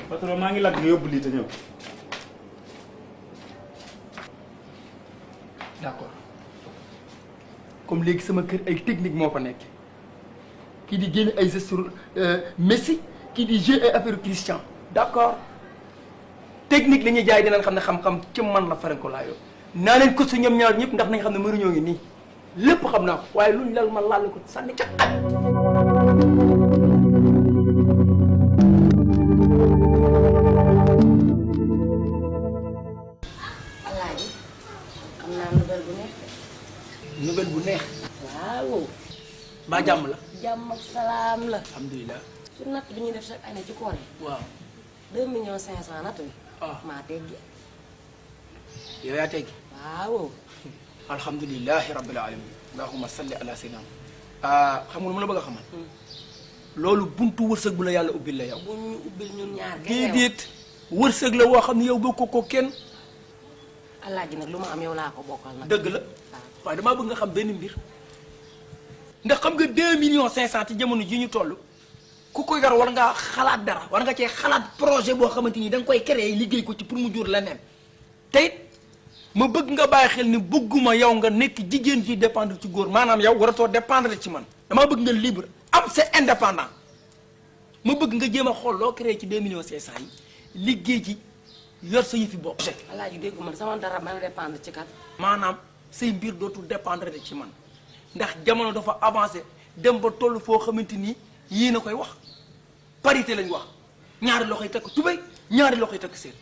patron maa ngi lag nga yóbbu lii te ñëw. d'accord comme léegi sama kër ay technique moo fa nekk kii di génne ay gestes sur Messi kii di jeu ay affaire Christian d'accord technique li ñuy jaay dinañ xam ne xam-xam ci man la faran ko laa yow naa leen ko su ñoom ñaar ñëpp ndax nañ xam ne mënuñoo ngi nii lépp xam naa ko waaye luñ lal ma laal ko sànni ca xaj. Alaaji xam naa nouvelle bu neex. nouvelle bu neex. waaw. mbaa jàmm la. jàmm ak salaam la. alhamdulilah. su natt bi ñuy def chaque année ci koor yi. waaw. 2,500,000 natt bi. ah maa teggi. yow yaa teggi. waaw. alhamdulilahi rabbil alamin allahumma salli ala sayyidina xam nga lu ma la bëgg a xamal loolu buntu wërsëg bu la yàlla ubbil la yow bu ñu ubbil ñun ñaar. déedéet wërsëg la woo xam ne yow bokk ko kenn Alaaji nag lu ma am yow laa ko bokkal nag. dëgg la waaye damaa bëgg nga xam benn mbir ndax xam nga 2,500,000 ci jamono ji ñu toll ku ko yor war ngaa xalaat dara war nga cee xalaat projet boo xamante ni da nga koy créer liggéey ko ci pour mu jur leneen te it ma bëgg nga bàyyi xel ni bëgguma yow nga nekk jigéen ji dépendre ci góor maanaam yow waratoo dépendre ci man damaa bëgg nga libre am c'est indépendant ma bëgg nga jéem a xool loo créé ci 2,500,000 yi liggéey ci yor sa yëfi bopp. Alaaji déggu man sama dara mën a dépendre ci kat. maanaam say mbir dootul dépendre ci man ndax jamono dafa avancé dem ba toll foo xamante ni yii na koy wax parité lañ wax ñaari loxo yi takk tubéy ñaari loxo yi takk seen.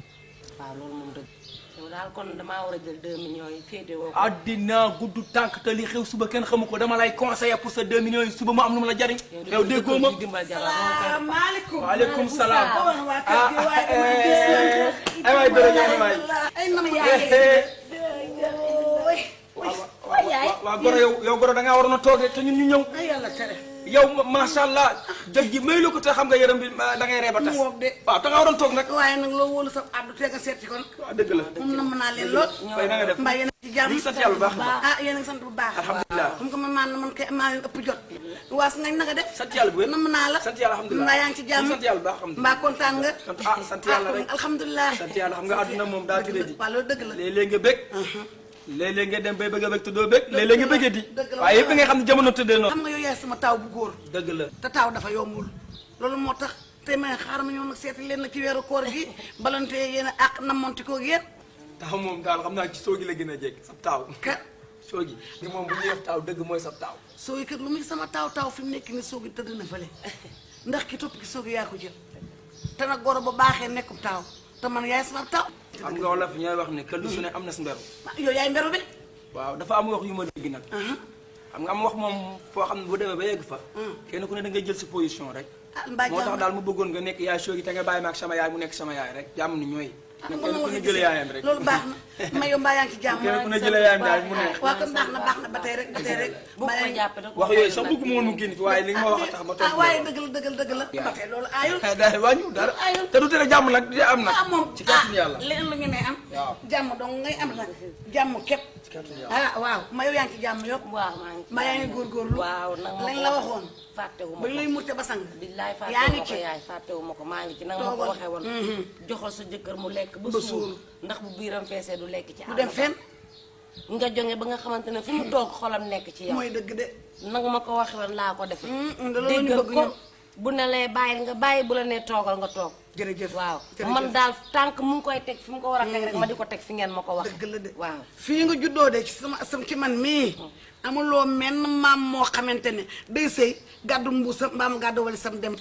waaw loolu moom dëgg. yow daal kon damaa war a jël 2 millions yi féete woo ko. addina gudd tànk te li xew suba kenn xamu ko dama lay conseiller pour sa 2 millions yi suba mu am lu ma la jariñ. yow déggoo ma salaamaaleykum. waaleykum salaam. waa kër gi waaye dama gis ay waay dara ñaan waay. ay nam waaw goro yow goro da ngaa waroon a toog rek te ñun ñu ñëw. ay yàlla tere. yow macha allah jëg ji may la ko te xam nga yaram bi da ngay ree ba tas. mu woog de. waaw te nga waroon toog nag. waaye nag loo wóolu sa àddu te nga seet ci kon. waaw dëgg la. moom nam naa leen lool. fay na nga def mbaa yéen a ngi ci jàmm. ñu ngi sant yàlla bu baax. ah yéen a ngi sant bu baax. alhamdulilah. xam nga man kay maa leen ëpp jot. waas ngañ naka def. sant yàlla bu wér. nam naa la. sant yàlla alhamdulilah. mbaa yaa ngi ci jàmm. ñu sant yàlla bu baax alhamdulilah. mbaa kontaan nga. sant yàlla rek. alhamdulilah. sant yàlla xam nga àdduna moom daa tëddee di. waaw loolu dëgg la. léeg-léeg nga bëgg. léeg-léeg nga dem bay bëgg a bëgg te doo bëgg. léeg-léeg nga bëggee di. dëgg la waaye yëpp nga xam ne jamono tëddee noonu. xam nga yow yaay sama taw bu góor. dëgg la. te taaw dafa yombul loolu moo tax te may xaaral ma ñëw nag seeti leen nag ci weeru koor gi balante yéen a àq namonti koog yéen. taaw moom daal xam naa ci soogi la gën a jekk sab taaw. ka soogi ni moom bu ñuy def taaw dëgg mooy sab taaw. soogi kat lu muy sama taaw fi mu nekk ni soogi tëdd na fële ndax ki topp ki soogi yaa ko jël te nag goro ba baaxee nekkub taaw te man yaay sama taaw. xam nga wolof ñooy wax ne këll su ne am na si mberu. yow yaay mberu bi. waaw dafa am wax yu ma dégg nag. xam nga am wax moom foo xam ne bu demee ba yegg fa. kenn ku ne da ngay jël si position rek. mbaa moo tax daal mu bëggoon nga nekk yaay soogi te nga bàyyi ma ak sama yaay mu nekk sama yaay rek jàmm ni ñooy. kenn ku ne jëlee yaayam rek loolu baax na ma yow mbaa yaa ngi ci jàmm. kenn ku ne jëlee yaayam daal mu neex. waaw kon baax na ba tey rek ba tey rek. wax yooyu sax bëgguma woon mu génn fi waaye li nga ma wax a tax ma toog. waaye dëgg la ba tey loolu aayul. daal wàññiwul dara te du tere jàmm nag di am nag. moom ci kàttanu yàlla leen la ñu ne am. waaw jàmm dong ngay am nag jàmm képp. ci kàttanu yàlla waaw ma yow yaa ngi ci jàmm yow. waaw maa ngi ci ma yaa ngi góorgóorlu. waaw nag ma lañ la waxoon. fàttewu ma ba lay mucce ba sang. billaay yaa ngi fàttewu ma ko ci yaay fàttewu ma ko maa ngi ci nanga ma ko waxee woon. joxal sa jëkkër mu lekk ba suur ndax bu biiram feesee du lekk ci du dem fenn. nga jonge ba nga xamante ne fu mu toog xolam nekk ci yow. mooy dëgg de. nanga ma ko waxee woon laa ko def. loolu ñu déggal bëgg ko ñun. bu ne lay bàyyi nga bàyyi bu la nee toogal nga toog. jërëjëf waaw jërëjëf. man daal tànk mu ngi koy teg fi mu ko war a teg rek ma di ko teg fi ngeen ma ko wax. dëgg la de waaw. fii nga juddoo de ci sama ci man mii. amuloo menn maam moo xamante ne day sëy gàddu mbuusam mbaam gàddu wala sam dem.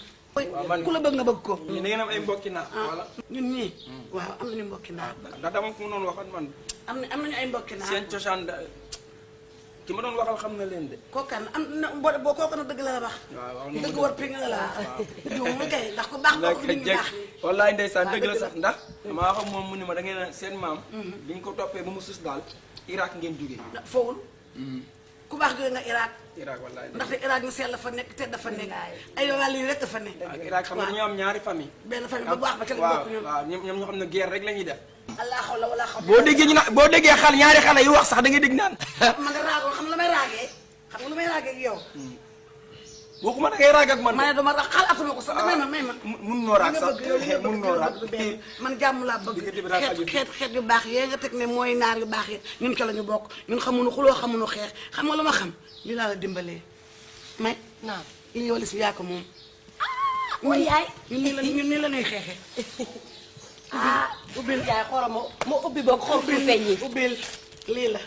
ku la bëgg nga bëgg ko. ñii da ngeen am ay mbokki naar. voilà ñun ñii. waaw am nañu mbokki naar. ndax dama ko noonu waxat man. am nañu ay mbokki naar. seen cosaan da ki ma doon waxal xam na leen de. kookan am na boo kooku nag dëgg la la wax. waaw dëgg war ping la la wax. jiw mu kay ndax ku baax kooku nit ñu baax. wallaay ndeysaan dëgg la sax ndax damaa wax ak moom mu ni ma da ngeen a seen maam bi ñu ko toppee ba mu sus daal Irak ngeen jógee. fowul ku baax jóge nga Irak. Irak wallaay ndaxte Irak ñu sell dafa nekk te dafa nekk ay wàll yi rek dafa nekk. ak Irak xam nga dañoo am ñaari famille. benn famille bu baax ba ca la bokk ñun. waaw ñoom ñoo xam ne guerre rek la ñuy def. allah xawla wala xawla. boo déggee ñu naan boo déggee xal ñaari xale yu wax sax da ngay dégg naan. man de raagoo xam lu may raagee xam nga lu may raagee ak yow. waxuma da ngay raag ak man. ma ne dama raag xalaatuma ko sax may ma. mun noo raag sax mun noo raag. man jàmm laa bëgg xeet yu baax yee nga teg ne mooy naar yu baax yi ñun ca la ñu bokk ñun xamuñu xuloo xamuñu xeex xam nga lu ma xam li laa la dimbalee may naam lii wala si yaa ko moom. mooy yaay. ñun nii la ñuy xeexee. ubbil yaay xoolal ma ubbi boog xool ku feeñ yi. ubbil lii la.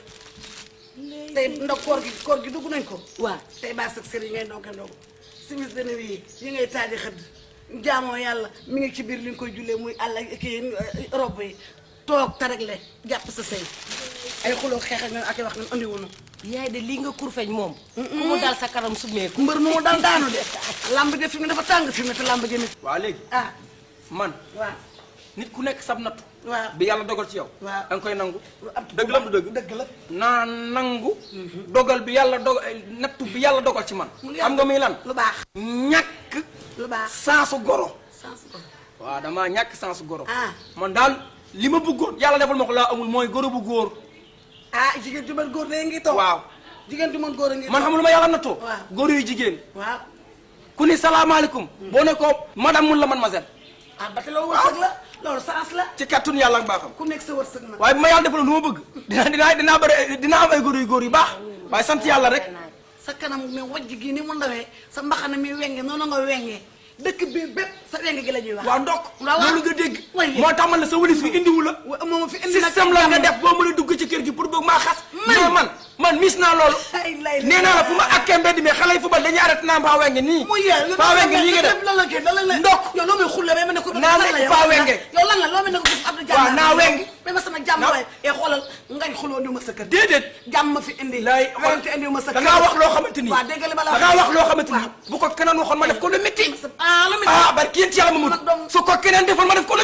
tey ndax koor gi dugg nañ ko. waaw tey baa sëg sër yi ngay ndonke ndonk simis dana wii yi ngay taaji xëdd jaamoo yàlla mi ngi ci biir li nga koy jullee muy àll kii robb yi toog taregle jàpp sa sëy ay xuloo xeex ak ak wax nañ andi wuñu yaay de lii nga kurfeñ moom. ku mu dal sa kanam summeeku. mbër mu dal daanu de lamb de fi mu dafa tàng fi mu te lamb jëmit waaw léegi man waaw nit ku nekk sab nattu waaw bi yàlla dogal ci yow waaw da nga koy nangu dëgg la du dëgg la naa nangu dogal bi yàlla dogal nattu bi yàlla dogal ci man xam nga muy lan lu baax ñàkk lu baax sansu goro sans ko waaw damaa ñàkk sansu goro man daal li ma bëggoon yàlla defal ma ko laa amul mooy goro bu góor jigéen ju mën góor de ngi toog waaw jigéen ju mën góor a ngi man xam lu ma yàlla nattoo waaw góor yu jigéen waaw ku ni salaamaaleykum boo ne ko madame mun la man ma set ba te loolu wërsëg la loolu sens la ci kattun yàlla ak baaxam ku nekk sa wërsëg na waaye bu ma yàlla defaloon lu ma bëgg dinaa bëri dinaa am ay góor yu baax waaye sant yàlla rek sa kanam mi wajj gi ni mu ndawee sa mbaxana mi wenge noonu nga wengee dëkk bi bépp sa weng gi la ñuy wax waaw ndokk loolu nga dégg way moo tax man la sa wëlis bi indiwu la moom fi indi nag système la nga def boo mën a dugg ci kër gi pour bëgg maa xas mais man mis naa loolu nee naa la fu ma akkee mbedd mi xale yi fubal dañuy arrêté naan Paa Wenge nii Paa Wenge lii nga def ndokk yow loo may xulle ba ma ne ko naa nekk Paa Wenge yow lan la loo may ne ko gis Abdou Diallo waaw naa weng ba ma sama jàmm waaye e xoolal ngañ xuloo ndiw ma sa kër déedéet jàmm ma fi indi lay werante indiw ma sa kër da ngaa wax loo xamante ni waaw dégg li ma la da ngaa wax loo xamante ni bu ko keneen waxoon ma def ko lu métti lu métti barki yéen ci yàlla ma mun su ko keneen defoon ma def ko lu